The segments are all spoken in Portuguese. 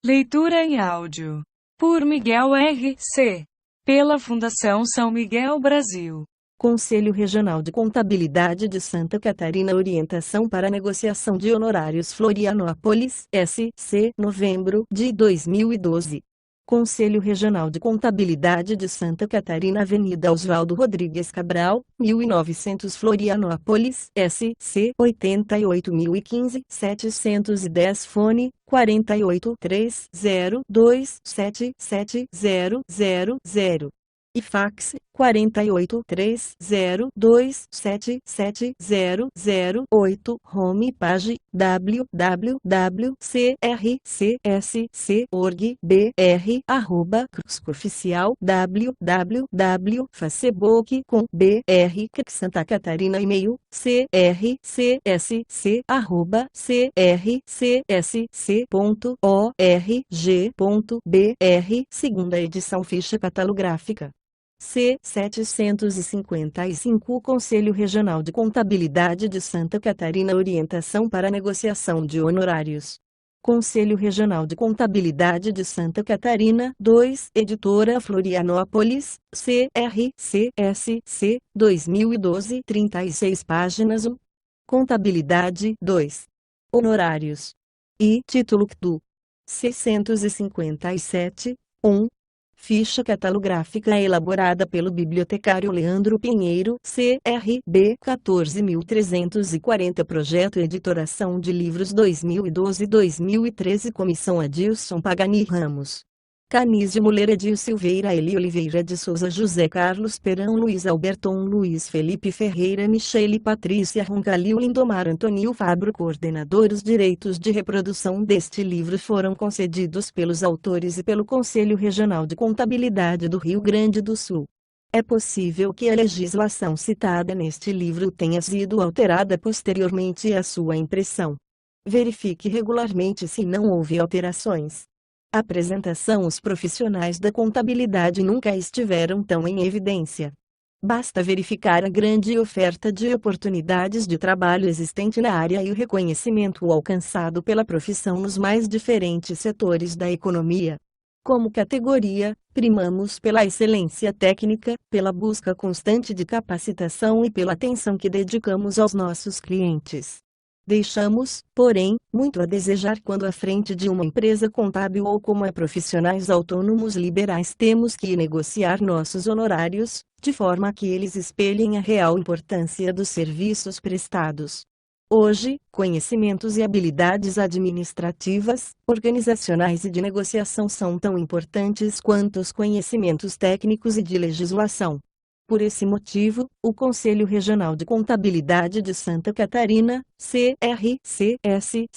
Leitura em áudio. Por Miguel R.C. Pela Fundação São Miguel Brasil. Conselho Regional de Contabilidade de Santa Catarina. Orientação para negociação de honorários. Florianópolis, SC, novembro de 2012. Conselho Regional de Contabilidade de Santa Catarina. Avenida Oswaldo Rodrigues Cabral, 1900, Florianópolis, SC, 88.015-710. Fone 48-30277000. E fax 48-30277008. Homepage www.crcsc.org.br @cruzoficial www.facebook.com.br Santa Catarina. E-mail crcsc@crcsc.org.br. Segunda edição. Ficha catalográfica C 755. Conselho Regional de Contabilidade de Santa Catarina. Orientação para negociação de honorários. Conselho Regional de Contabilidade de Santa Catarina. 2. Editora Florianópolis, CRCSC, 2012. 36 páginas. 1. Contabilidade. 2. Honorários. E título do 657. 1. Ficha catalográfica elaborada pelo bibliotecário Leandro Pinheiro, CRB 14.340. Projeto Editoração de Livros 2012-2013. Comissão Adilson Pagani Ramos, Canísio Muller, Edil Silveira, Eli Oliveira de Souza, José Carlos Perão, Luiz Alberton, Luiz Felipe Ferreira, Michele Patrícia Roncalil, Lindomar Antônio Fabro. Coordenador. Os direitos de reprodução deste livro foram concedidos pelos autores e pelo Conselho Regional de Contabilidade do Rio Grande do Sul. É possível que a legislação citada neste livro tenha sido alterada posteriormente à sua impressão. Verifique regularmente se não houve alterações. Apresentação. Os profissionais da contabilidade nunca estiveram tão em evidência. Basta verificar a grande oferta de oportunidades de trabalho existente na área e o reconhecimento alcançado pela profissão nos mais diferentes setores da economia. Como categoria, primamos pela excelência técnica, pela busca constante de capacitação e pela atenção que dedicamos aos nossos clientes. Deixamos, porém, muito a desejar quando à frente de uma empresa contábil ou como profissionais autônomos liberais temos que negociar nossos honorários, de forma que eles espelhem a real importância dos serviços prestados. Hoje, conhecimentos e habilidades administrativas, organizacionais e de negociação são tão importantes quanto os conhecimentos técnicos e de legislação. Por esse motivo, o Conselho Regional de Contabilidade de Santa Catarina, CRCSC,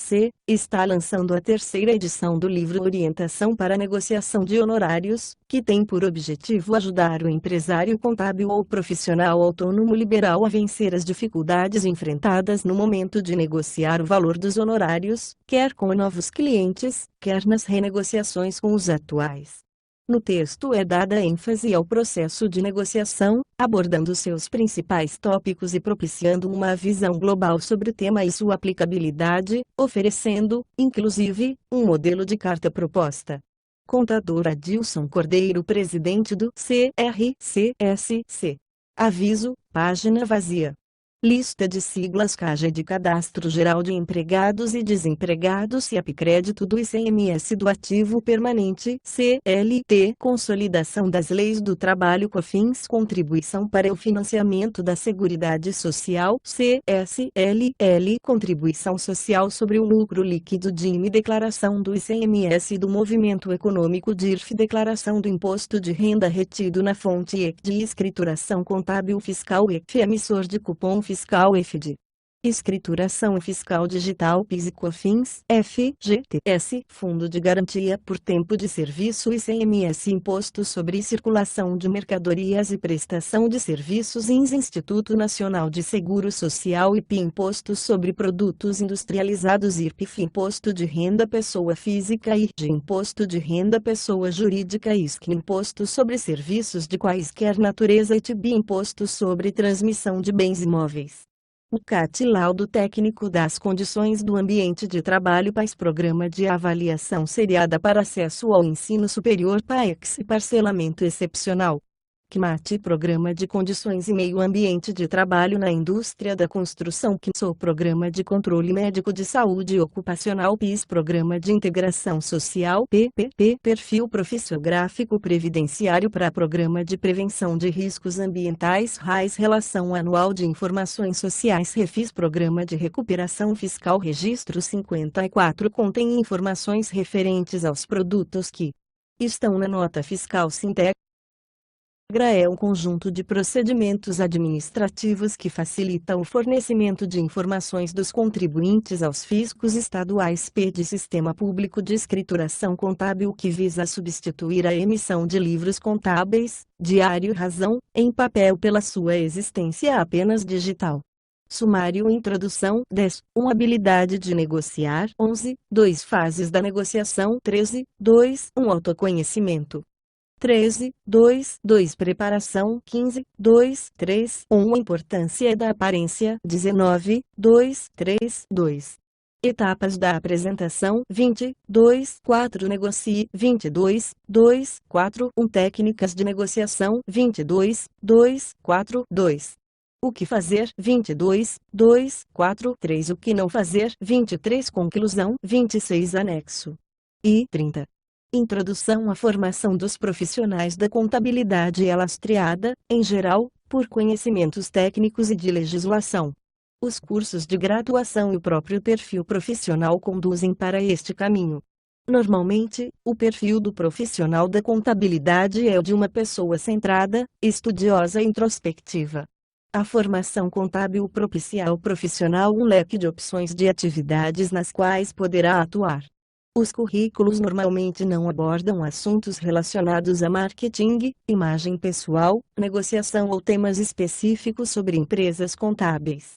está lançando a terceira edição do livro Orientação para Negociação de Honorários, que tem por objetivo ajudar o empresário contábil ou profissional autônomo liberal a vencer as dificuldades enfrentadas no momento de negociar o valor dos honorários, quer com novos clientes, quer nas renegociações com os atuais. No texto é dada ênfase ao processo de negociação, abordando seus principais tópicos e propiciando uma visão global sobre o tema e sua aplicabilidade, oferecendo, inclusive, um modelo de carta proposta. Contador Adilson Cordeiro, presidente do CRCSC. Aviso: página vazia. Lista de siglas: Caixa de Cadastro Geral de Empregados e Desempregados, CIAP, crédito do ICMS do Ativo Permanente, CLT, Consolidação das Leis do Trabalho, COFINS, Contribuição para o Financiamento da Seguridade Social, CSLL, Contribuição Social sobre o Lucro Líquido, DIME, Declaração do ICMS do Movimento Econômico, DIRF, Declaração do Imposto de Renda retido na fonte ECD, Escrituração Contábil Fiscal ECF, Emissor de Cupom Fiscal EFD. Escrituração Fiscal Digital, PIS e COFINS, FGTS, Fundo de Garantia por Tempo de Serviço, ICMS, Imposto sobre Circulação de Mercadorias e Prestação de Serviços, INS, Instituto Nacional de Seguro Social, IP, Imposto sobre Produtos Industrializados, IRPIF, Imposto de Renda Pessoa Física, IRD, Imposto de Renda Pessoa Jurídica, ISC, Imposto sobre Serviços de quaisquer natureza, ITB, Imposto sobre Transmissão de Bens Imóveis. O CAT Laudo Técnico das Condições do Ambiente de Trabalho PAES Programa de Avaliação Seriada para Acesso ao Ensino Superior PAEX e Parcelamento Excepcional. CMAT Programa de Condições e Meio Ambiente de Trabalho na Indústria da Construção CNSO Programa de Controle Médico de Saúde Ocupacional PIS Programa de Integração Social PPP Perfil Profissiográfico Previdenciário para Programa de Prevenção de Riscos Ambientais RAIS Relação Anual de Informações Sociais REFIS Programa de Recuperação Fiscal Registro 54 contém informações referentes aos produtos que estão na nota fiscal Sintegra é um conjunto de procedimentos administrativos que facilita o fornecimento de informações dos contribuintes aos fiscos estaduais de Sistema Público de Escrituração Contábil que visa substituir a emissão de livros contábeis, diário razão, em papel pela sua existência apenas digital. Sumário Introdução 10. 1. Habilidade de negociar 11. 2. Fases da negociação 13. 2. 1. Autoconhecimento 13, 2, preparação 15, 3, 1 importância da aparência 19, 2, etapas da apresentação 20, 4 negocie 22, 4 1 técnicas de negociação 22, 4 2 o que fazer 22, 4 3 o que não fazer 23 conclusão 26 anexo e 30 Introdução à formação dos profissionais da contabilidade é lastreada, em geral, por conhecimentos técnicos e de legislação. Os cursos de graduação e o próprio perfil profissional conduzem para este caminho. Normalmente, o perfil do profissional da contabilidade é o de uma pessoa centrada, estudiosa e introspectiva. A formação contábil propicia ao profissional um leque de opções de atividades nas quais poderá atuar. Os currículos normalmente não abordam assuntos relacionados a marketing, imagem pessoal, negociação ou temas específicos sobre empresas contábeis.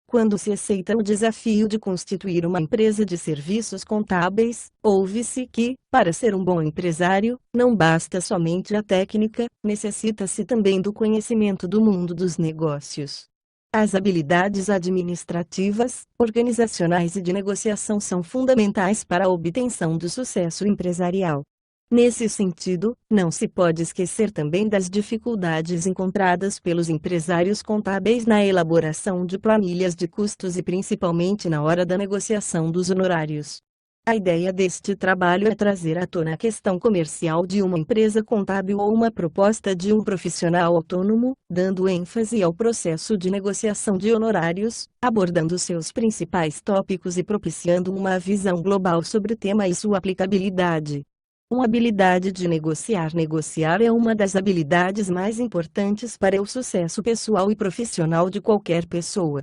Quando se aceita o desafio de constituir uma empresa de serviços contábeis, ouve-se que, para ser um bom empresário, não basta somente a técnica, necessita-se também do conhecimento do mundo dos negócios. As habilidades administrativas, organizacionais e de negociação são fundamentais para a obtenção do sucesso empresarial. Nesse sentido, não se pode esquecer também das dificuldades encontradas pelos empresários contábeis na elaboração de planilhas de custos e principalmente na hora da negociação dos honorários. A ideia deste trabalho é trazer à tona a questão comercial de uma empresa contábil ou uma proposta de um profissional autônomo, dando ênfase ao processo de negociação de honorários, abordando seus principais tópicos e propiciando uma visão global sobre o tema e sua aplicabilidade. Uma habilidade de negociar. Negociar é uma das habilidades mais importantes para o sucesso pessoal e profissional de qualquer pessoa.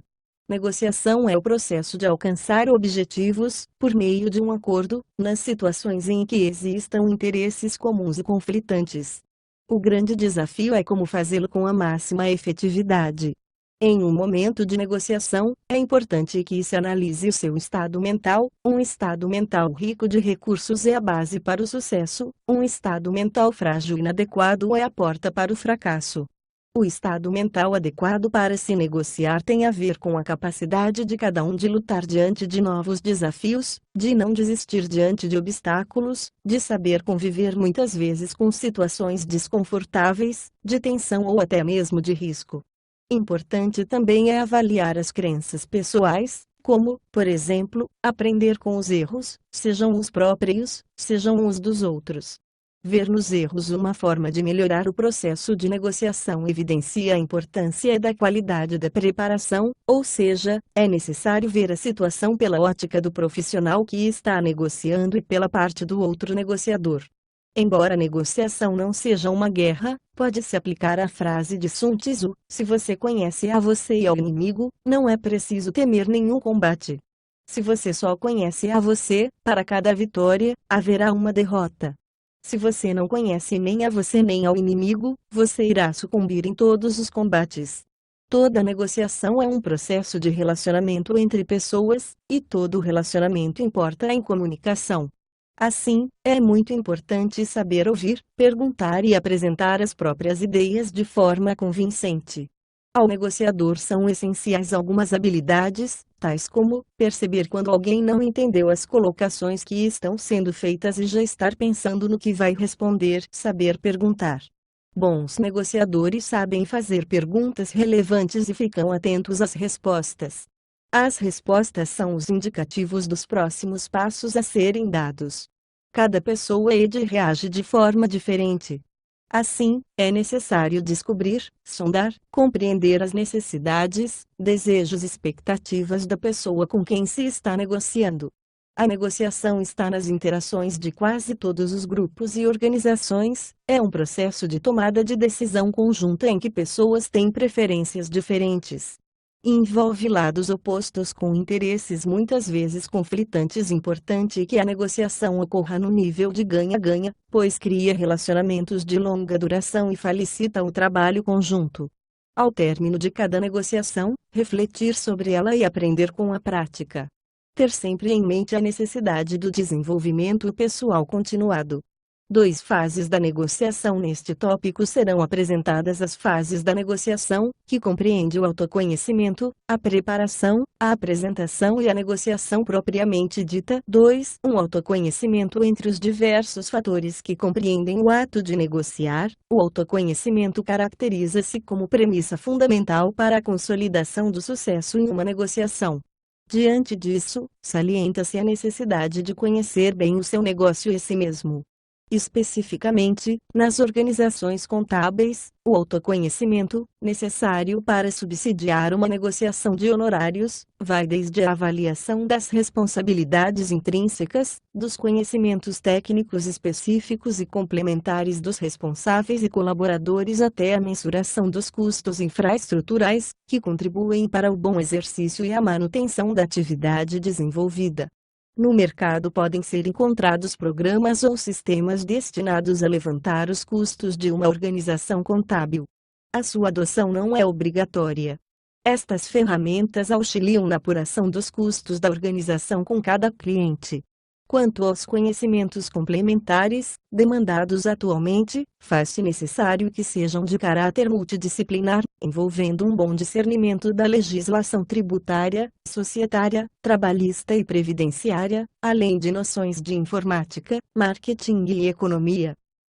Negociação é o processo de alcançar objetivos, por meio de um acordo, nas situações em que existam interesses comuns e conflitantes. O grande desafio é como fazê-lo com a máxima efetividade. Em um momento de negociação, é importante que se analise o seu estado mental. Um estado mental rico de recursos é a base para o sucesso, um estado mental frágil e inadequado é a porta para o fracasso. O estado mental adequado para se negociar tem a ver com a capacidade de cada um de lutar diante de novos desafios, de não desistir diante de obstáculos, de saber conviver muitas vezes com situações desconfortáveis, de tensão ou até mesmo de risco. Importante também é avaliar as crenças pessoais, como, por exemplo, aprender com os erros, sejam os próprios, sejam os dos outros. Ver nos erros uma forma de melhorar o processo de negociação evidencia a importância da qualidade da preparação, ou seja, é necessário ver a situação pela ótica do profissional que está negociando e pela parte do outro negociador. Embora a negociação não seja uma guerra, pode-se aplicar a frase de Sun Tzu: se você conhece a você e ao inimigo, não é preciso temer nenhum combate. Se você só conhece a você, para cada vitória, haverá uma derrota. Se você não conhece nem a você nem ao inimigo, você irá sucumbir em todos os combates. Toda negociação é um processo de relacionamento entre pessoas, e todo relacionamento importa em comunicação. Assim, é muito importante saber ouvir, perguntar e apresentar as próprias ideias de forma convincente. Ao negociador são essenciais algumas habilidades, tais como perceber quando alguém não entendeu as colocações que estão sendo feitas e já estar pensando no que vai responder, saber perguntar. Bons negociadores sabem fazer perguntas relevantes e ficam atentos às respostas. As respostas são os indicativos dos próximos passos a serem dados. Cada pessoa reage de forma diferente. Assim, é necessário descobrir, sondar, compreender as necessidades, desejos e expectativas da pessoa com quem se está negociando. A negociação está nas interações de quase todos os grupos e organizações, é um processo de tomada de decisão conjunta em que pessoas têm preferências diferentes. Envolve lados opostos com interesses muitas vezes conflitantes. Importante que a negociação ocorra no nível de ganha-ganha, pois cria relacionamentos de longa duração e facilita o trabalho conjunto. Ao término de cada negociação, refletir sobre ela e aprender com a prática. Ter sempre em mente a necessidade do desenvolvimento pessoal continuado. 2 fases da negociação. Neste tópico serão apresentadas as fases da negociação, que compreende o autoconhecimento, a preparação, a apresentação e a negociação propriamente dita. 2. Um autoconhecimento entre os diversos fatores que compreendem o ato de negociar. O autoconhecimento caracteriza-se como premissa fundamental para a consolidação do sucesso em uma negociação. Diante disso, salienta-se a necessidade de conhecer bem o seu negócio e si mesmo. Especificamente, nas organizações contábeis, o autoconhecimento, necessário para subsidiar uma negociação de honorários, vai desde a avaliação das responsabilidades intrínsecas, dos conhecimentos técnicos específicos e complementares dos responsáveis e colaboradores até a mensuração dos custos infraestruturais, que contribuem para o bom exercício e a manutenção da atividade desenvolvida. No mercado podem ser encontrados programas ou sistemas destinados a levantar os custos de uma organização contábil. A sua adoção não é obrigatória. Estas ferramentas auxiliam na apuração dos custos da organização com cada cliente. Quanto aos conhecimentos complementares, demandados atualmente, faz-se necessário que sejam de caráter multidisciplinar, envolvendo um bom discernimento da legislação tributária, societária, trabalhista e previdenciária, além de noções de informática, marketing e economia.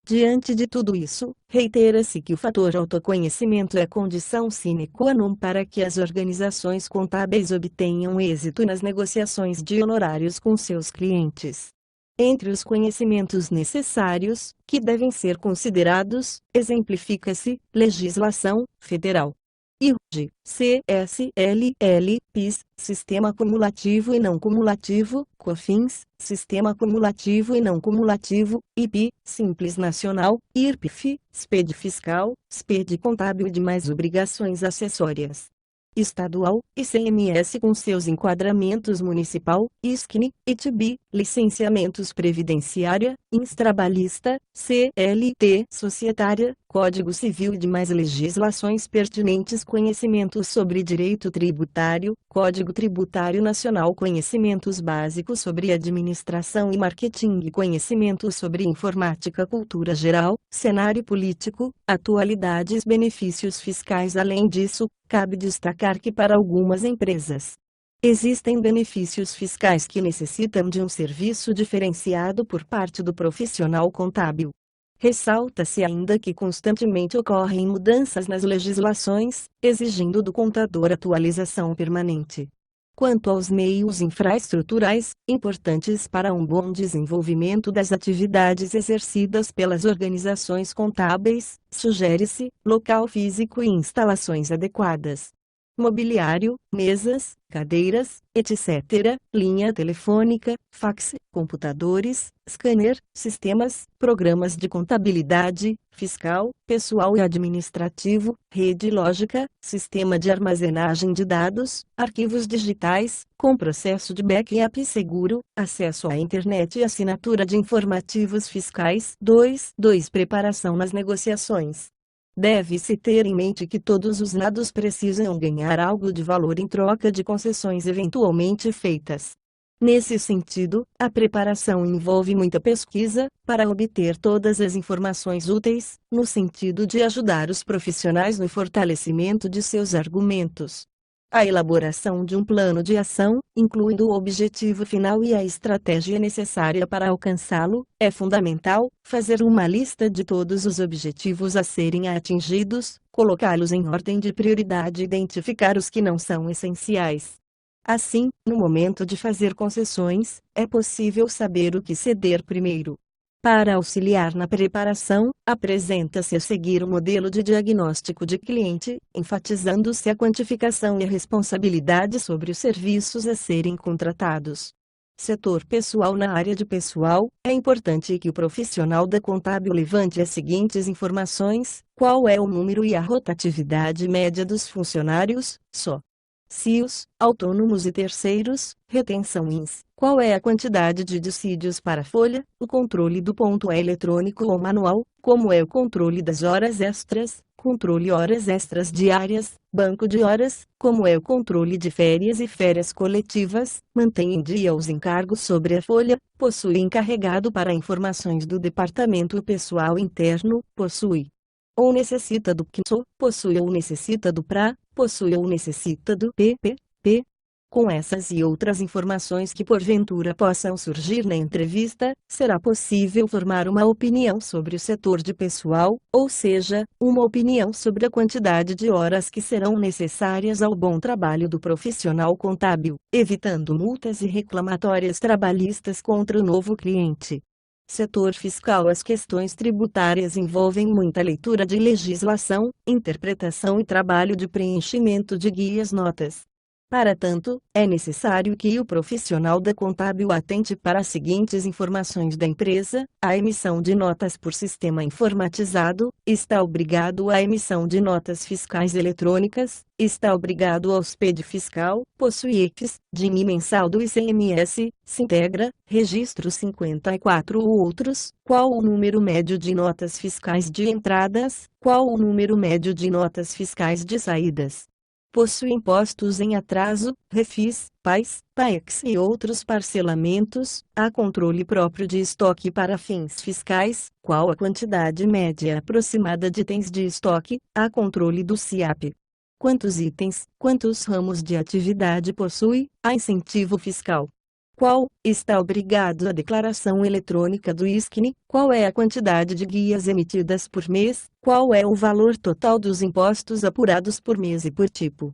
Diante de tudo isso, reitera-se que o fator autoconhecimento é condição sine qua non para que as organizações contábeis obtenham êxito nas negociações de honorários com seus clientes. Entre os conhecimentos necessários, que devem ser considerados, exemplifica-se, legislação federal. IRG, CSLL, PIS, Sistema Cumulativo e Não Cumulativo, COFINS, Sistema Cumulativo e Não Cumulativo, IP, Simples Nacional, IRPF, SPED Fiscal, SPED Contábil e demais obrigações acessórias. Estadual, ICMS com seus enquadramentos municipal, ISCNI, ITB, licenciamentos previdenciária, ins trabalhista, CLT, societária, Código Civil e demais legislações pertinentes. Conhecimentos sobre direito tributário, Código Tributário Nacional. Conhecimentos básicos sobre administração e marketing. Conhecimentos sobre informática. Cultura geral, cenário político, atualidades, benefícios fiscais. Além disso, cabe destacar que para algumas empresas existem benefícios fiscais que necessitam de um serviço diferenciado por parte do profissional contábil. Ressalta-se ainda que constantemente ocorrem mudanças nas legislações, exigindo do contador atualização permanente. Quanto aos meios infraestruturais, importantes para um bom desenvolvimento das atividades exercidas pelas organizações contábeis, sugere-se local físico e instalações adequadas. Mobiliário, mesas, cadeiras, etc., linha telefônica, fax, computadores, scanner, sistemas, programas de contabilidade, fiscal, pessoal e administrativo, rede lógica, sistema de armazenagem de dados, arquivos digitais, com processo de backup seguro, acesso à internet e assinatura de informativos fiscais. 2. Preparação nas negociações. Deve-se ter em mente que todos os lados precisam ganhar algo de valor em troca de concessões eventualmente feitas. Nesse sentido, a preparação envolve muita pesquisa, para obter todas as informações úteis, no sentido de ajudar os profissionais no fortalecimento de seus argumentos. A elaboração de um plano de ação, incluindo o objetivo final e a estratégia necessária para alcançá-lo, é fundamental. Fazer uma lista de todos os objetivos a serem atingidos, colocá-los em ordem de prioridade e identificar os que não são essenciais. Assim, no momento de fazer concessões, é possível saber o que ceder primeiro. Para auxiliar na preparação, apresenta-se a seguir o modelo de diagnóstico de cliente, enfatizando-se a quantificação e a responsabilidade sobre os serviços a serem contratados. Setor pessoal. Na área de pessoal, é importante que o profissional da contábil levante as seguintes informações: qual é o número e a rotatividade média dos funcionários, sócios, autônomos e terceiros, retenção ins, qual é a quantidade de dissídios para folha, o controle do ponto é eletrônico ou manual, como é o controle das horas extras, controle horas extras diárias, banco de horas, como é o controle de férias e férias coletivas, mantém em dia os encargos sobre a folha, possui encarregado para informações do departamento pessoal interno, possui ou necessita do PSO, possui ou necessita do PRA, possui ou necessita do PPP. Com essas e outras informações que porventura possam surgir na entrevista, será possível formar uma opinião sobre o setor de pessoal, ou seja, uma opinião sobre a quantidade de horas que serão necessárias ao bom trabalho do profissional contábil, evitando multas e reclamatórias trabalhistas contra o novo cliente. Setor fiscal. As questões tributárias envolvem muita leitura de legislação, interpretação e trabalho de preenchimento de guias notas. Para tanto, é necessário que o profissional da contábil atente para as seguintes informações da empresa: a emissão de notas por sistema informatizado, está obrigado à emissão de notas fiscais eletrônicas, está obrigado ao SPED fiscal, possui EFS, DIN mensal do ICMS, Sintegra, registro 54 ou outros, qual o número médio de notas fiscais de entradas, qual o número médio de notas fiscais de saídas. Possui impostos em atraso, refis, PAS, PAEX e outros parcelamentos, há controle próprio de estoque para fins fiscais, qual a quantidade média aproximada de itens de estoque, há controle do SIAP. Quantos itens, quantos ramos de atividade possui, há incentivo fiscal. Qual está obrigado à declaração eletrônica do ISCNI, qual é a quantidade de guias emitidas por mês, qual é o valor total dos impostos apurados por mês e por tipo.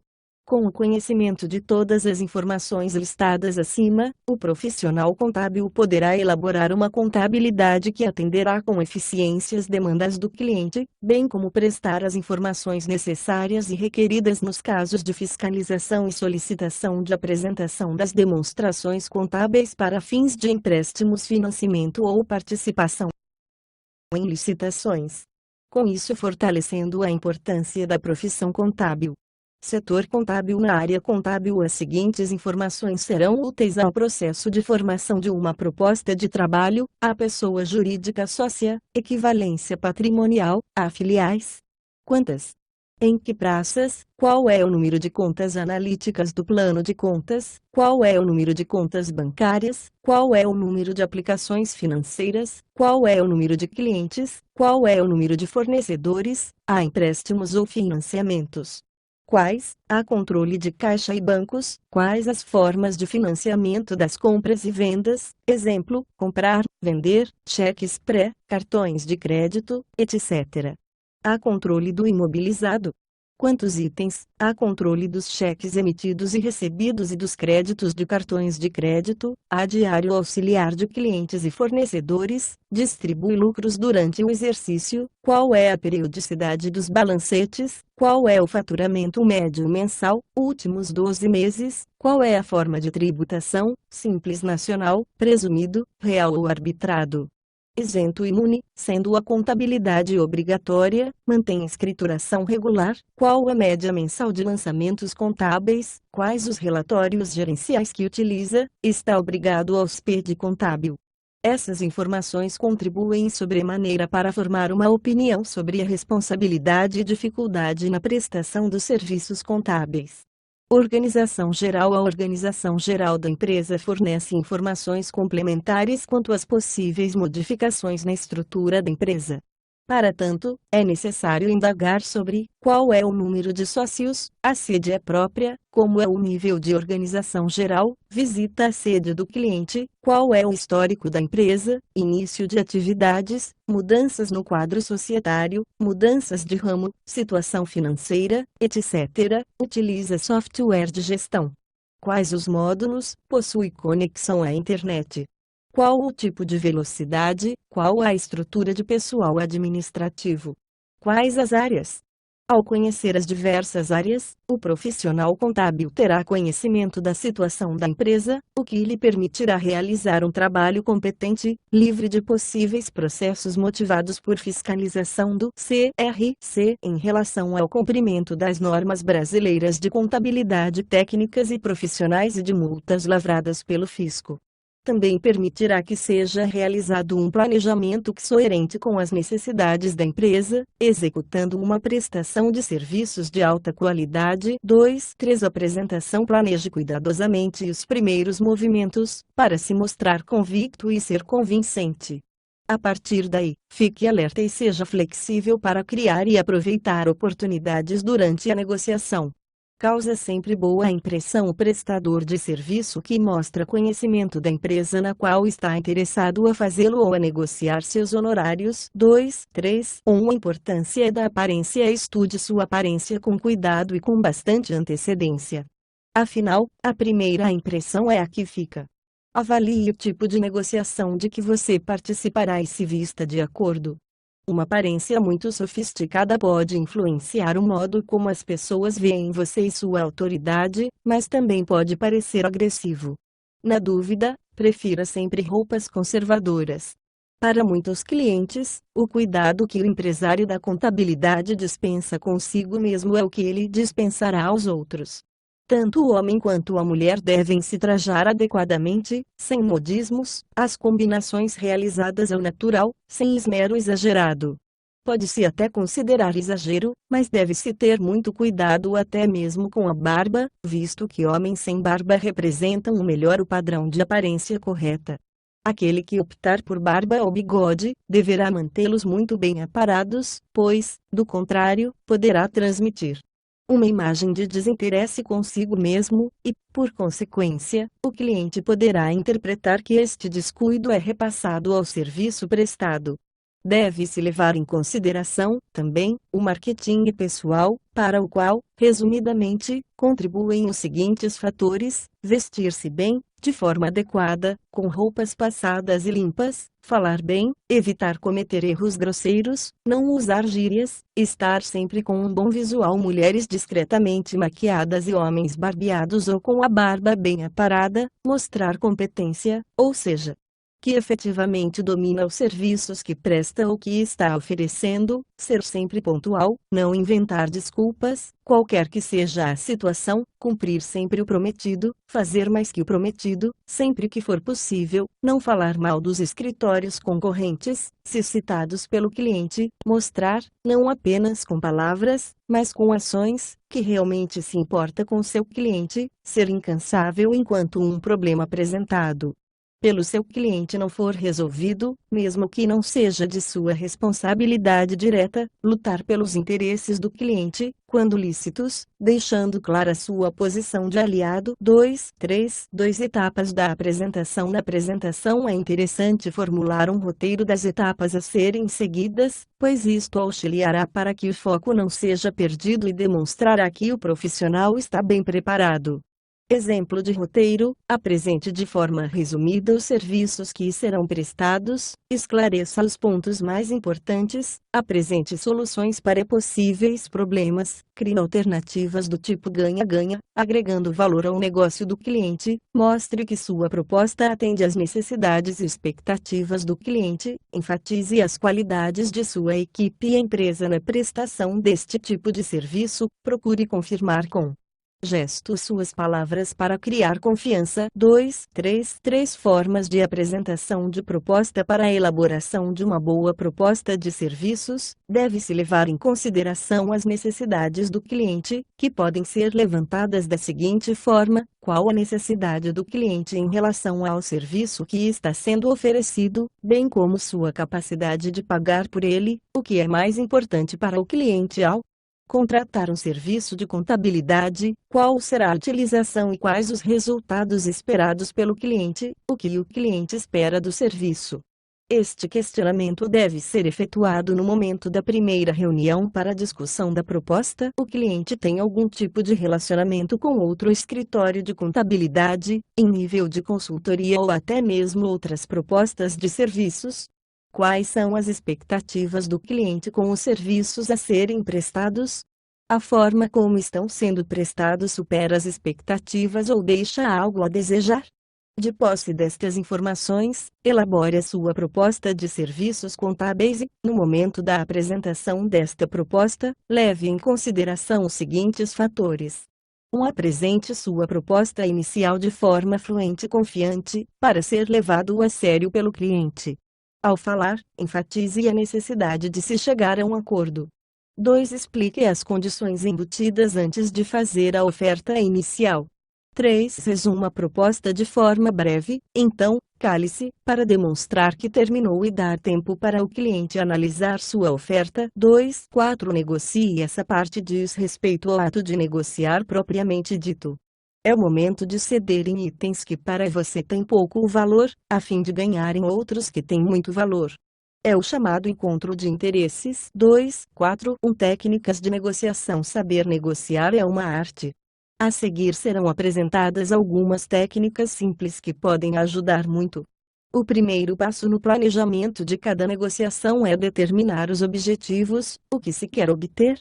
Com o conhecimento de todas as informações listadas acima, o profissional contábil poderá elaborar uma contabilidade que atenderá com eficiência às demandas do cliente, bem como prestar as informações necessárias e requeridas nos casos de fiscalização e solicitação de apresentação das demonstrações contábeis para fins de empréstimos, financiamento ou participação em licitações. Com isso, fortalecendo a importância da profissão contábil. Setor contábil. Na área contábil, as seguintes informações serão úteis ao processo de formação de uma proposta de trabalho: a pessoa jurídica sócia, equivalência patrimonial, a filiais. Quantas? Em que praças? Qual é o número de contas analíticas do plano de contas? Qual é o número de contas bancárias? Qual é o número de aplicações financeiras? Qual é o número de clientes? Qual é o número de fornecedores? Há empréstimos ou financiamentos? Quais? Há controle de caixa e bancos? Quais as formas de financiamento das compras e vendas? Exemplo: comprar, vender, cheques pré, cartões de crédito, etc. Há controle do imobilizado? Quantos itens? Há controle dos cheques emitidos e recebidos e dos créditos de cartões de crédito. Há diário auxiliar de clientes e fornecedores. Distribui lucros durante o exercício. Qual é a periodicidade dos balancetes? Qual é o faturamento médio mensal, últimos 12 meses? Qual é a forma de tributação, simples nacional, presumido, real ou arbitrado? Isento imune, sendo a contabilidade obrigatória, mantém escrituração regular. Qual a média mensal de lançamentos contábeis? Quais os relatórios gerenciais que utiliza? Está obrigado ao SPED contábil. Essas informações contribuem sobremaneira para formar uma opinião sobre a responsabilidade e dificuldade na prestação dos serviços contábeis. Organização geral. A organização geral da empresa fornece informações complementares quanto às possíveis modificações na estrutura da empresa. Para tanto, é necessário indagar sobre qual é o número de sócios, a sede é própria, como é o nível de organização geral, visita a sede do cliente, qual é o histórico da empresa, início de atividades, mudanças no quadro societário, mudanças de ramo, situação financeira, etc. Utiliza software de gestão. Quais os módulos, possui conexão à internet. Qual o tipo de velocidade, qual a estrutura de pessoal administrativo? Quais as áreas? Ao conhecer as diversas áreas, o profissional contábil terá conhecimento da situação da empresa, o que lhe permitirá realizar um trabalho competente, livre de possíveis processos motivados por fiscalização do CRC em relação ao cumprimento das normas brasileiras de contabilidade técnicas e profissionais e de multas lavradas pelo fisco. Também permitirá que seja realizado um planejamento coerente com as necessidades da empresa, executando uma prestação de serviços de alta qualidade. 2. 3. Apresentação. Planeje cuidadosamente os primeiros movimentos, para se mostrar convicto e ser convincente. A partir daí, fique alerta e seja flexível para criar e aproveitar oportunidades durante a negociação. Causa sempre boa impressão o prestador de serviço que mostra conhecimento da empresa na qual está interessado a fazê-lo ou a negociar seus honorários. 2. 3. A importância da aparência. Estude sua aparência com cuidado e com bastante antecedência. Afinal, a primeira impressão é a que fica. Avalie o tipo de negociação de que você participará e se vista de acordo. Uma aparência muito sofisticada pode influenciar o modo como as pessoas veem você e sua autoridade, mas também pode parecer agressivo. Na dúvida, prefira sempre roupas conservadoras. Para muitos clientes, o cuidado que o empresário da contabilidade dispensa consigo mesmo é o que ele dispensará aos outros. Tanto o homem quanto a mulher devem se trajar adequadamente, sem modismos, as combinações realizadas ao natural, sem esmero exagerado. Pode-se até considerar exagero, mas deve-se ter muito cuidado até mesmo com a barba, visto que homens sem barba representam o padrão de aparência correta. Aquele que optar por barba ou bigode, deverá mantê-los muito bem aparados, pois, do contrário, poderá transmitir uma imagem de desinteresse consigo mesmo, e, por consequência, o cliente poderá interpretar que este descuido é repassado ao serviço prestado. Deve-se levar em consideração, também, o marketing pessoal, para o qual, resumidamente, contribuem os seguintes fatores: vestir-se bem, de forma adequada, com roupas passadas e limpas, falar bem, evitar cometer erros grosseiros, não usar gírias, estar sempre com um bom visual. Mulheres discretamente maquiadas e homens barbeados ou com a barba bem aparada, mostrar competência, ou seja, que efetivamente domina os serviços que presta ou que está oferecendo, ser sempre pontual, não inventar desculpas, qualquer que seja a situação, cumprir sempre o prometido, fazer mais que o prometido, sempre que for possível, não falar mal dos escritórios concorrentes, se citados pelo cliente, mostrar, não apenas com palavras, mas com ações, que realmente se importa com seu cliente, ser incansável enquanto um problema apresentado pelo seu cliente não for resolvido, mesmo que não seja de sua responsabilidade direta, lutar pelos interesses do cliente, quando lícitos, deixando clara sua posição de aliado. 2. 2 etapas da apresentação. Na apresentação é interessante formular um roteiro das etapas a serem seguidas, pois isto auxiliará para que o foco não seja perdido e demonstrará que o profissional está bem preparado. Exemplo de roteiro: apresente de forma resumida os serviços que serão prestados, esclareça os pontos mais importantes, apresente soluções para possíveis problemas, crie alternativas do tipo ganha-ganha, agregando valor ao negócio do cliente, mostre que sua proposta atende às necessidades e expectativas do cliente, enfatize as qualidades de sua equipe e empresa na prestação deste tipo de serviço, procure confirmar com gesto suas palavras para criar confiança. 2. 3 formas de apresentação de proposta para a elaboração de uma boa proposta de serviços. Deve-se levar em consideração as necessidades do cliente, que podem ser levantadas da seguinte forma: qual a necessidade do cliente em relação ao serviço que está sendo oferecido, bem como sua capacidade de pagar por ele, o que é mais importante para o cliente ao contratar um serviço de contabilidade, qual será a utilização e quais os resultados esperados pelo cliente, o que o cliente espera do serviço. Este questionamento deve ser efetuado no momento da primeira reunião para a discussão da proposta. O cliente tem algum tipo de relacionamento com outro escritório de contabilidade, em nível de consultoria ou até mesmo outras propostas de serviços? Quais são as expectativas do cliente com os serviços a serem prestados? A forma como estão sendo prestados supera as expectativas ou deixa algo a desejar? De posse destas informações, elabore a sua proposta de serviços contábeis e, no momento da apresentação desta proposta, leve em consideração os seguintes fatores. 1. Apresente sua proposta inicial de forma fluente e confiante, para ser levado a sério pelo cliente. Ao falar, enfatize a necessidade de se chegar a um acordo. 2. Explique as condições embutidas antes de fazer a oferta inicial. 3. Resuma a proposta de forma breve, então, cale-se, para demonstrar que terminou e dar tempo para o cliente analisar sua oferta. 2. 4. Negocie. Essa parte diz respeito ao ato de negociar propriamente dito. É o momento de ceder em itens que para você têm pouco valor, a fim de ganhar em outros que têm muito valor. É o chamado encontro de interesses. 2. 4. Técnicas de negociação. Saber negociar é uma arte. A seguir serão apresentadas algumas técnicas simples que podem ajudar muito. O primeiro passo no planejamento de cada negociação é determinar os objetivos, o que se quer obter.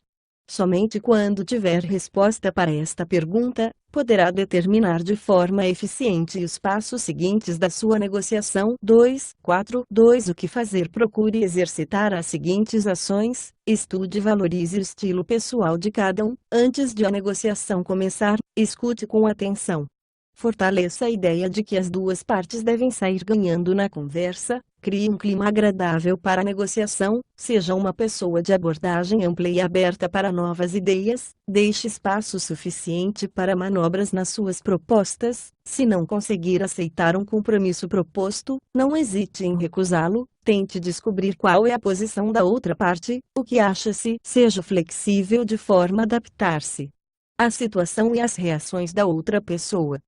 Somente quando tiver resposta para esta pergunta, poderá determinar de forma eficiente os passos seguintes da sua negociação. 2. 4. O que fazer. Procure exercitar as seguintes ações: estude e valorize o estilo pessoal de cada um. Antes de a negociação começar, escute com atenção. Fortaleça a ideia de que as duas partes devem sair ganhando na conversa. Crie um clima agradável para a negociação. Seja uma pessoa de abordagem ampla e aberta para novas ideias. Deixe espaço suficiente para manobras nas suas propostas. Se não conseguir aceitar um compromisso proposto, não hesite em recusá-lo. Tente descobrir qual é a posição da outra parte, o que acha-se. Seja flexível de forma a adaptar-se à situação e às reações da outra pessoa.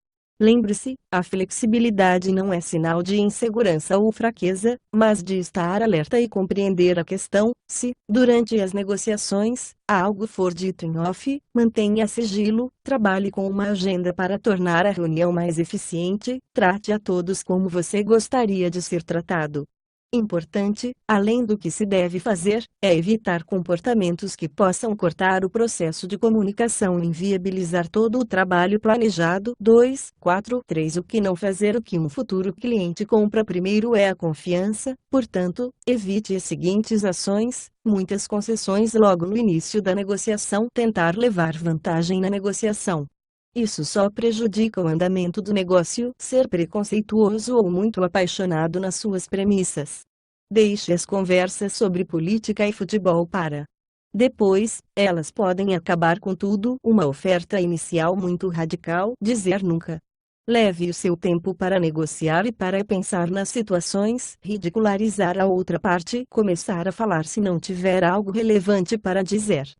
Lembre-se, a flexibilidade não é sinal de insegurança ou fraqueza, mas de estar alerta e compreender a questão. Se, durante as negociações, algo for dito em off, mantenha sigilo, trabalhe com uma agenda para tornar a reunião mais eficiente, trate a todos como você gostaria de ser tratado. Importante, além do que se deve fazer, é evitar comportamentos que possam cortar o processo de comunicação e inviabilizar todo o trabalho planejado. 2. 4. O que não fazer. O que um futuro cliente compra primeiro é a confiança, portanto, evite as seguintes ações: muitas concessões logo no início da negociação. Tentar levar vantagem na negociação. Isso só prejudica o andamento do negócio. Ser preconceituoso ou muito apaixonado nas suas premissas. Deixe as conversas sobre política e futebol para depois. Elas podem acabar com tudo. Uma oferta inicial muito radical. Dizer nunca. Leve o seu tempo para negociar e para pensar nas situações. Ridicularizar a outra parte. Começar a falar se não tiver algo relevante para dizer.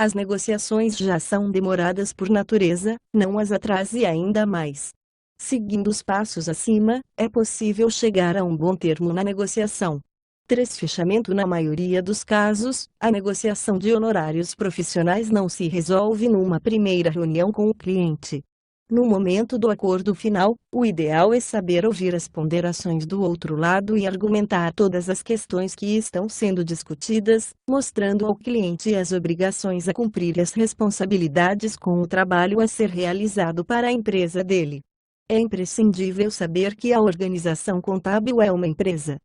As negociações já são demoradas por natureza, não as atrase ainda mais. Seguindo os passos acima, é possível chegar a um bom termo na negociação. 3. Fechamento. Na maioria dos casos, a negociação de honorários profissionais não se resolve numa primeira reunião com o cliente. No momento do acordo final, o ideal é saber ouvir as ponderações do outro lado e argumentar todas as questões que estão sendo discutidas, mostrando ao cliente as obrigações a cumprir e as responsabilidades com o trabalho a ser realizado para a empresa dele. É imprescindível saber que a organização contábil é uma empresa.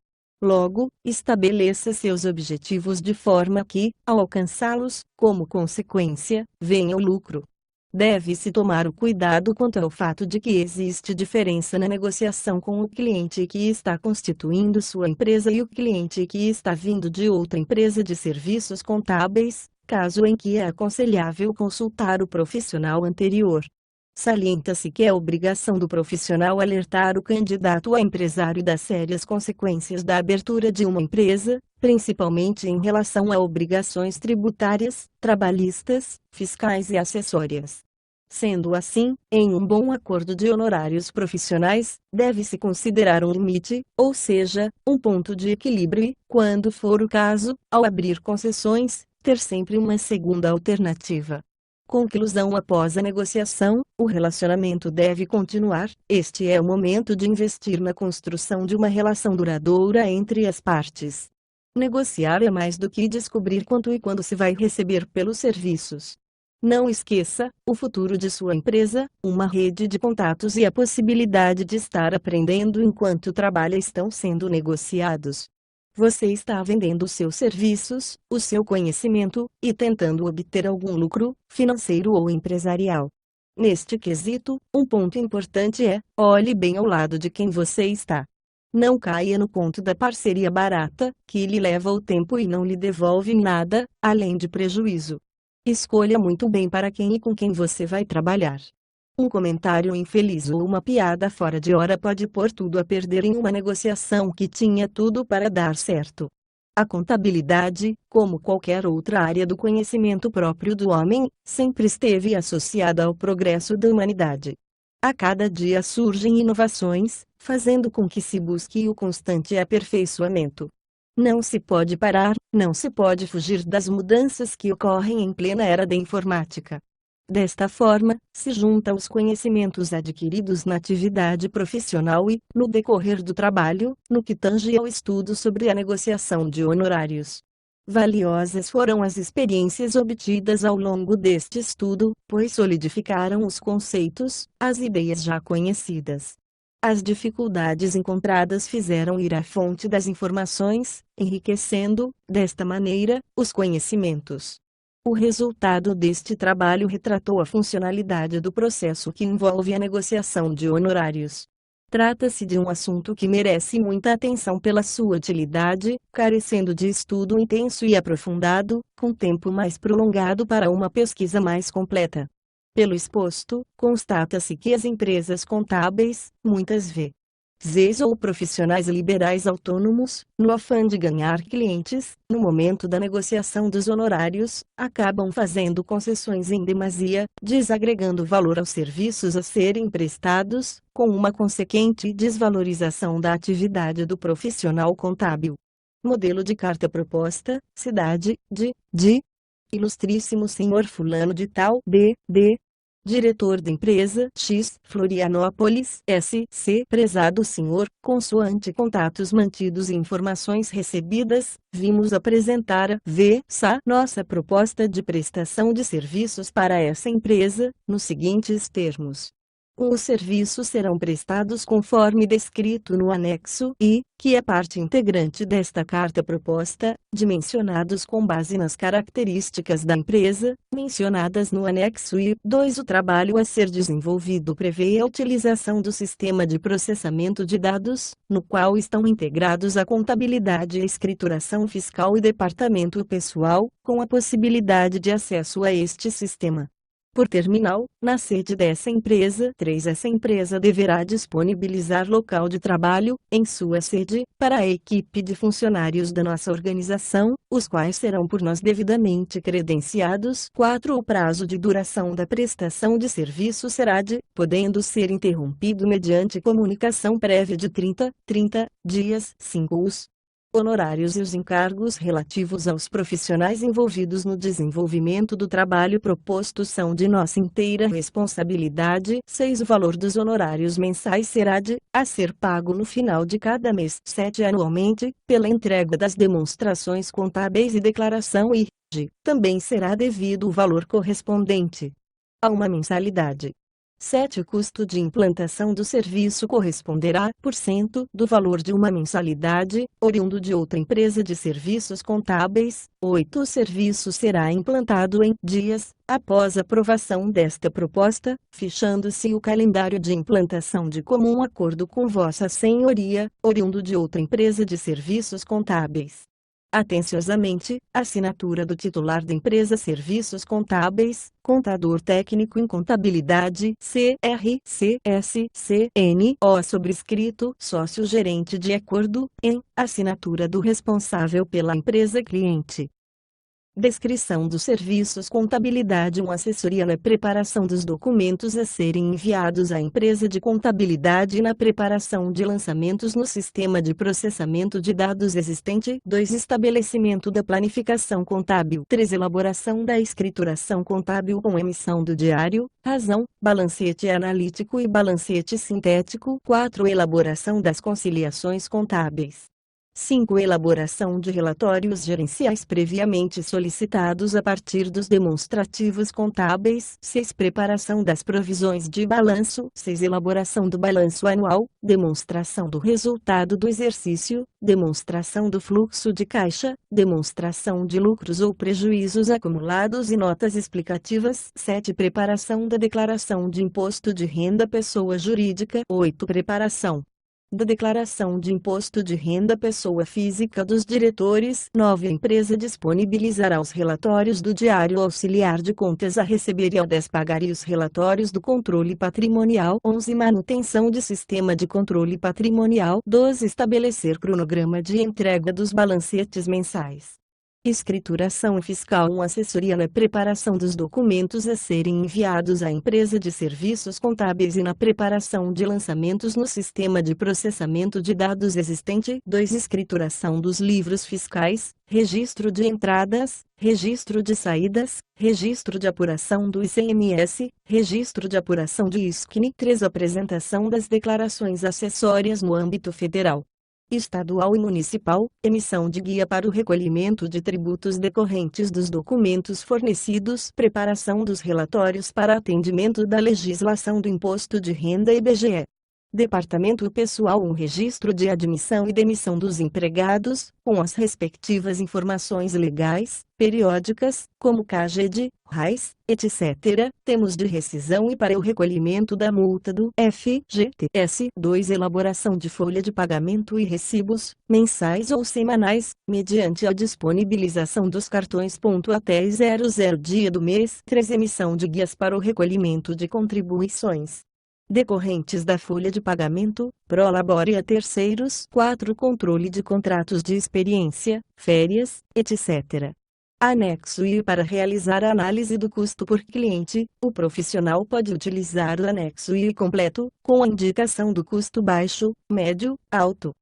Logo, estabeleça seus objetivos de forma que, ao alcançá-los, como consequência, venha o lucro. deve-se tomar o cuidado quanto ao fato de que existe diferença na negociação com o cliente que está constituindo sua empresa e o cliente que está vindo de outra empresa de serviços contábeis, caso em que é aconselhável consultar o profissional anterior. Salienta-se que é obrigação do profissional alertar o candidato a empresário das sérias consequências da abertura de uma empresa, principalmente em relação a obrigações tributárias, trabalhistas, fiscais e acessórias. Sendo assim, em um bom acordo de honorários profissionais, deve-se considerar um limite, ou seja, um ponto de equilíbrio e, quando for o caso, ao abrir concessões, ter sempre uma segunda alternativa. Conclusão: após a negociação, o relacionamento deve continuar. Este é o momento de investir na construção de uma relação duradoura entre as partes. Negociar é mais do que descobrir quanto e quando se vai receber pelos serviços. Não esqueça, o futuro de sua empresa, uma rede de contatos e a possibilidade de estar aprendendo enquanto trabalha estão sendo negociados. Você está vendendo seus serviços, o seu conhecimento, e tentando obter algum lucro, financeiro ou empresarial. Neste quesito, um ponto importante é: olhe bem ao lado de quem você está. Não caia no conto da parceria barata, que lhe leva o tempo e não lhe devolve nada, além de prejuízo. Escolha muito bem para quem e com quem você vai trabalhar. Um comentário infeliz ou uma piada fora de hora pode pôr tudo a perder em uma negociação que tinha tudo para dar certo. A contabilidade, como qualquer outra área do conhecimento próprio do homem, sempre esteve associada ao progresso da humanidade. A cada dia surgem inovações, fazendo com que se busque o constante aperfeiçoamento. Não se pode parar, não se pode fugir das mudanças que ocorrem em plena era da informática. Desta forma, se junta os conhecimentos adquiridos na atividade profissional e, no decorrer do trabalho, no que tange ao estudo sobre a negociação de honorários. Valiosas foram as experiências obtidas ao longo deste estudo, pois solidificaram os conceitos, as ideias já conhecidas. As dificuldades encontradas fizeram ir à fonte das informações, enriquecendo, desta maneira, os conhecimentos. O resultado deste trabalho retratou a funcionalidade do processo que envolve a negociação de honorários. Trata-se de um assunto que merece muita atenção pela sua utilidade, carecendo de estudo intenso e aprofundado, com tempo mais prolongado para uma pesquisa mais completa. Pelo exposto, constata-se que as empresas contábeis, muitas vezes ou profissionais liberais autônomos, no afã de ganhar clientes, no momento da negociação dos honorários, acabam fazendo concessões em demasia, desagregando valor aos serviços a serem prestados, com uma consequente desvalorização da atividade do profissional contábil. Modelo de carta proposta: cidade, de Ilustríssimo senhor fulano de tal, B.D., diretor da empresa X, Florianópolis, S.C. Prezado senhor, consoante contatos mantidos e informações recebidas, vimos apresentar a V.S.A. nossa proposta de prestação de serviços para essa empresa, nos seguintes termos. Os serviços serão prestados conforme descrito no anexo I, que é parte integrante desta carta proposta, dimensionados com base nas características da empresa, mencionadas no anexo I. 2. O trabalho a ser desenvolvido prevê a utilização do sistema de processamento de dados, no qual estão integrados a contabilidade e a escrituração fiscal e departamento pessoal, com a possibilidade de acesso a este sistema. Por terminal, na sede dessa empresa. 3. Essa empresa deverá disponibilizar local de trabalho, em sua sede, para a equipe de funcionários da nossa organização, os quais serão por nós devidamente credenciados. 4. O prazo de duração da prestação de serviço será podendo ser interrompido mediante comunicação prévia de 30 dias. 5. Os honorários e os encargos relativos aos profissionais envolvidos no desenvolvimento do trabalho proposto são de nossa inteira responsabilidade. 6. O valor dos honorários mensais será a ser pago no final de cada mês. 7. Anualmente, pela entrega das demonstrações contábeis e declaração e também será devido o valor correspondente a uma mensalidade. 7. O custo de implantação do serviço corresponderá por cento do valor de uma mensalidade, oriundo de outra empresa de serviços contábeis. 8. O serviço será implantado em dias após a aprovação desta proposta, fixando-se o calendário de implantação de comum acordo com Vossa Senhoria, oriundo de outra empresa de serviços contábeis. Atenciosamente, assinatura do titular da empresa Serviços Contábeis, Contador Técnico em Contabilidade, CRCSCNO sobrescrito, sócio-gerente de acordo, em assinatura do responsável pela empresa cliente. Descrição dos serviços contabilidade assessoria na preparação dos documentos a serem enviados à empresa de contabilidade e na preparação de lançamentos no sistema de processamento de dados existente. 2. Estabelecimento da planificação contábil. 3. Elaboração da escrituração contábil com emissão do diário, razão, balancete analítico e balancete sintético. 4. Elaboração das conciliações contábeis. 5. Elaboração de relatórios gerenciais previamente solicitados a partir dos demonstrativos contábeis. 6. Preparação das provisões de balanço. 6. Elaboração do balanço anual, demonstração do resultado do exercício, demonstração do fluxo de caixa, demonstração de lucros ou prejuízos acumulados e notas explicativas. 7. Preparação da declaração de imposto de renda pessoa jurídica. 8. Preparação da declaração de imposto de renda pessoa física dos diretores. 9. A empresa disponibilizará os relatórios do Diário Auxiliar de Contas a receber e ao despagar e os relatórios do controle patrimonial. 11. Manutenção de sistema de controle patrimonial. 12. Estabelecer cronograma de entrega dos balancetes mensais. Escrituração fiscal assessoria na preparação dos documentos a serem enviados à empresa de serviços contábeis e na preparação de lançamentos no sistema de processamento de dados existente. 2. Escrituração dos livros fiscais, registro de entradas, registro de saídas, registro de apuração do ICMS, registro de apuração de ISCNI. 3. Apresentação das declarações acessórias no âmbito federal, estadual e municipal, emissão de guia para o recolhimento de tributos decorrentes dos documentos fornecidos, preparação dos relatórios para atendimento da legislação do Imposto de Renda IBGE. Departamento Pessoal registro de admissão e demissão dos empregados, com as respectivas informações legais, periódicas, como CAGED, RAIS, etc., termos de rescisão e para o recolhimento da multa do FGTS. 2. Elaboração de folha de pagamento e recibos, mensais ou semanais, mediante a disponibilização dos cartões. Até 00 dia do mês. 3. Emissão de guias para o recolhimento de contribuições decorrentes da folha de pagamento, prolabore a terceiros. 4. Controle de contratos de experiência, férias, etc. Anexo I. Para realizar a análise do custo por cliente, o profissional pode utilizar o anexo I completo, com a indicação do custo baixo, médio, alto.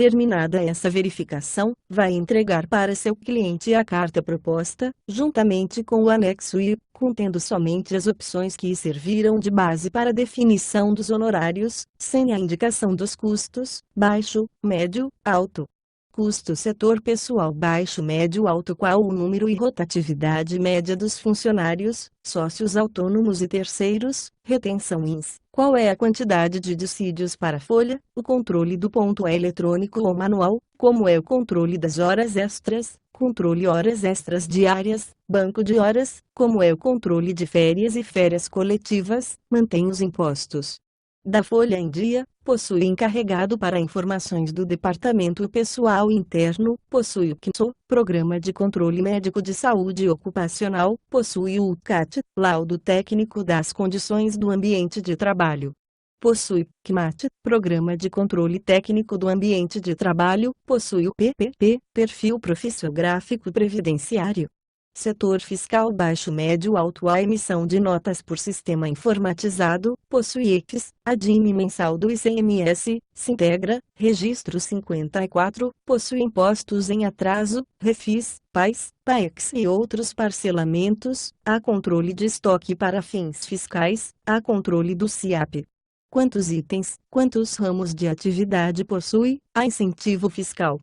Terminada essa verificação, vai entregar para seu cliente a carta proposta, juntamente com o anexo I, contendo somente as opções que serviram de base para a definição dos honorários, sem a indicação dos custos, baixo, médio, alto. Custo setor pessoal baixo, médio, alto. Qual o número e rotatividade média dos funcionários, sócios autônomos e terceiros, retenção ins. Qual é a quantidade de dissídios para a folha, o controle do ponto é eletrônico ou manual, como é o controle das horas extras, controle horas extras diárias, banco de horas, como é o controle de férias e férias coletivas, mantém os impostos da folha em dia, possui encarregado para informações do Departamento Pessoal Interno, possui o CNSO, Programa de Controle Médico de Saúde Ocupacional, possui o CAT, Laudo Técnico das Condições do Ambiente de Trabalho. Possui CMAT, Programa de Controle Técnico do Ambiente de Trabalho, possui o PPP, Perfil Profissiográfico Previdenciário. Setor fiscal baixo, médio, alto. A emissão de notas por sistema informatizado, possui EX, ADIME mensal do ICMS, Sintegra, registro 54, possui impostos em atraso, refis, PAIS, PAEX e outros parcelamentos, há controle de estoque para fins fiscais, há controle do SIAP. Quantos itens, quantos ramos de atividade possui, há incentivo fiscal.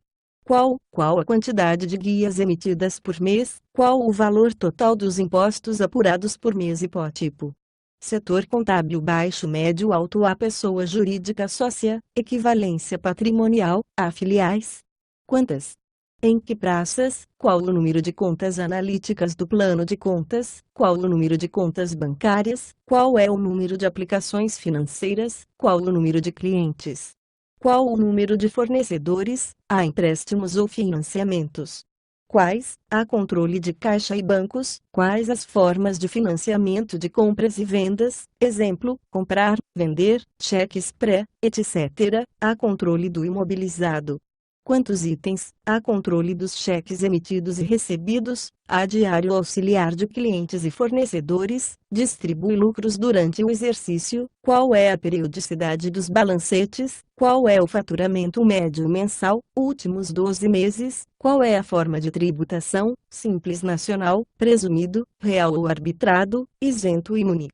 Qual a quantidade de guias emitidas por mês, qual o valor total dos impostos apurados por mês e por tipo. Setor contábil baixo, médio, alto. A pessoa jurídica sócia, equivalência patrimonial, a filiais. Quantas? Em que praças? Qual o número de contas analíticas do plano de contas? Qual o número de contas bancárias? Qual é o número de aplicações financeiras? Qual o número de clientes? Qual o número de fornecedores? Há empréstimos ou financiamentos? Quais? Há controle de caixa e bancos? Quais as formas de financiamento de compras e vendas? Exemplo, comprar, vender, cheques pré, etc. Há controle do imobilizado. Quantos itens? Há controle dos cheques emitidos e recebidos. Há diário auxiliar de clientes e fornecedores. Distribui lucros durante o exercício. Qual é a periodicidade dos balancetes? Qual é o faturamento médio mensal, últimos 12 meses? Qual é a forma de tributação? Simples, nacional, presumido, real ou arbitrado, isento, imune.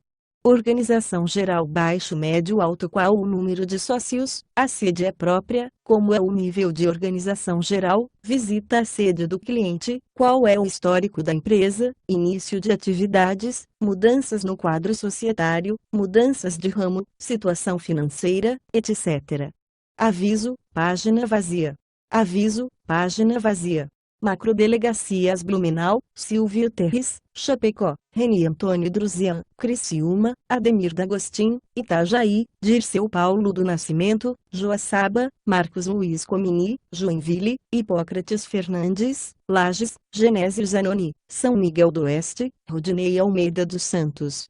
Organização geral baixo, médio, alto. Qual o número de sócios? A sede é própria. Como é o nível de organização geral? Visita a sede do cliente. Qual é o histórico da empresa? Início de atividades, mudanças no quadro societário, mudanças de ramo, situação financeira, etc. Aviso, página vazia. Aviso, página vazia. Macrodelegacias Blumenau, Silvio Terres, Chapecó, Reni Antônio Druzian, Criciúma, Ademir D'Agostin, Itajaí, Dirceu Paulo do Nascimento, Joaçaba, Marcos Luiz Comini, Joinville, Hipócrates Fernandes, Lages, Genésio Zanoni, São Miguel do Oeste, Rodinei Almeida dos Santos.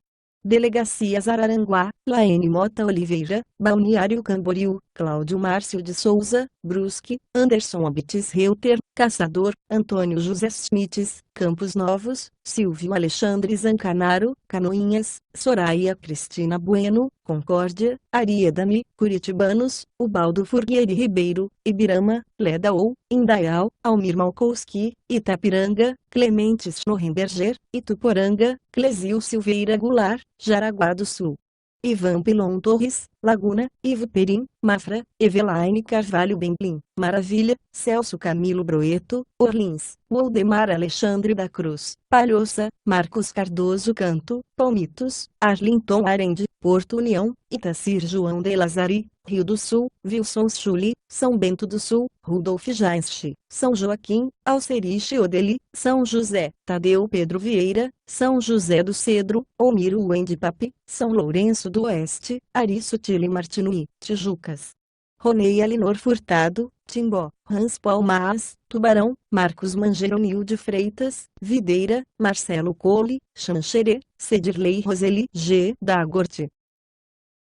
Delegacias Araranguá, Laene Mota Oliveira, Balneário Camboriú, Cláudio Márcio de Souza, Brusque, Anderson Abites Reuter, Caçador, Antônio José Schmitz, Campos Novos, Silvio Alexandre Zancanaro, Canoinhas, Soraya Cristina Bueno, Concórdia, Ariedame, Curitibanos, Ubaldo Furguieri Ribeiro, Ibirama, Ledaou, Indaial, Almir Malkowski, Itapiranga, Clemente Schnorrenberger, Ituporanga, Clesio Silveira Goulart, Jaraguá do Sul. Ivan Pilon Torres, Laguna, Ivo Perim, Mafra, Evelaine Carvalho Bemblin, Maravilha, Celso Camilo Broeto, Orlins, Woldemar Alexandre da Cruz, Palhoça, Marcos Cardoso Canto, Palmitos, Arlington Arende, Porto União, Itacir João de Lazari, Rio do Sul, Wilson Schulli, São Bento do Sul, Rudolf Jainsch, São Joaquim, Alceriche Odeli, São José, Tadeu Pedro Vieira, São José do Cedro, Omiro Wendipapi, São Lourenço do Oeste, Ari Sutile Martinui, Tijucas. Ronei Alinor Furtado, Timbó, Hans Paul Maas, Tubarão, Marcos Mangeronil de Freitas, Videira, Marcelo Cole, Xanxerê, Cedirlei Roseli G. Dagort.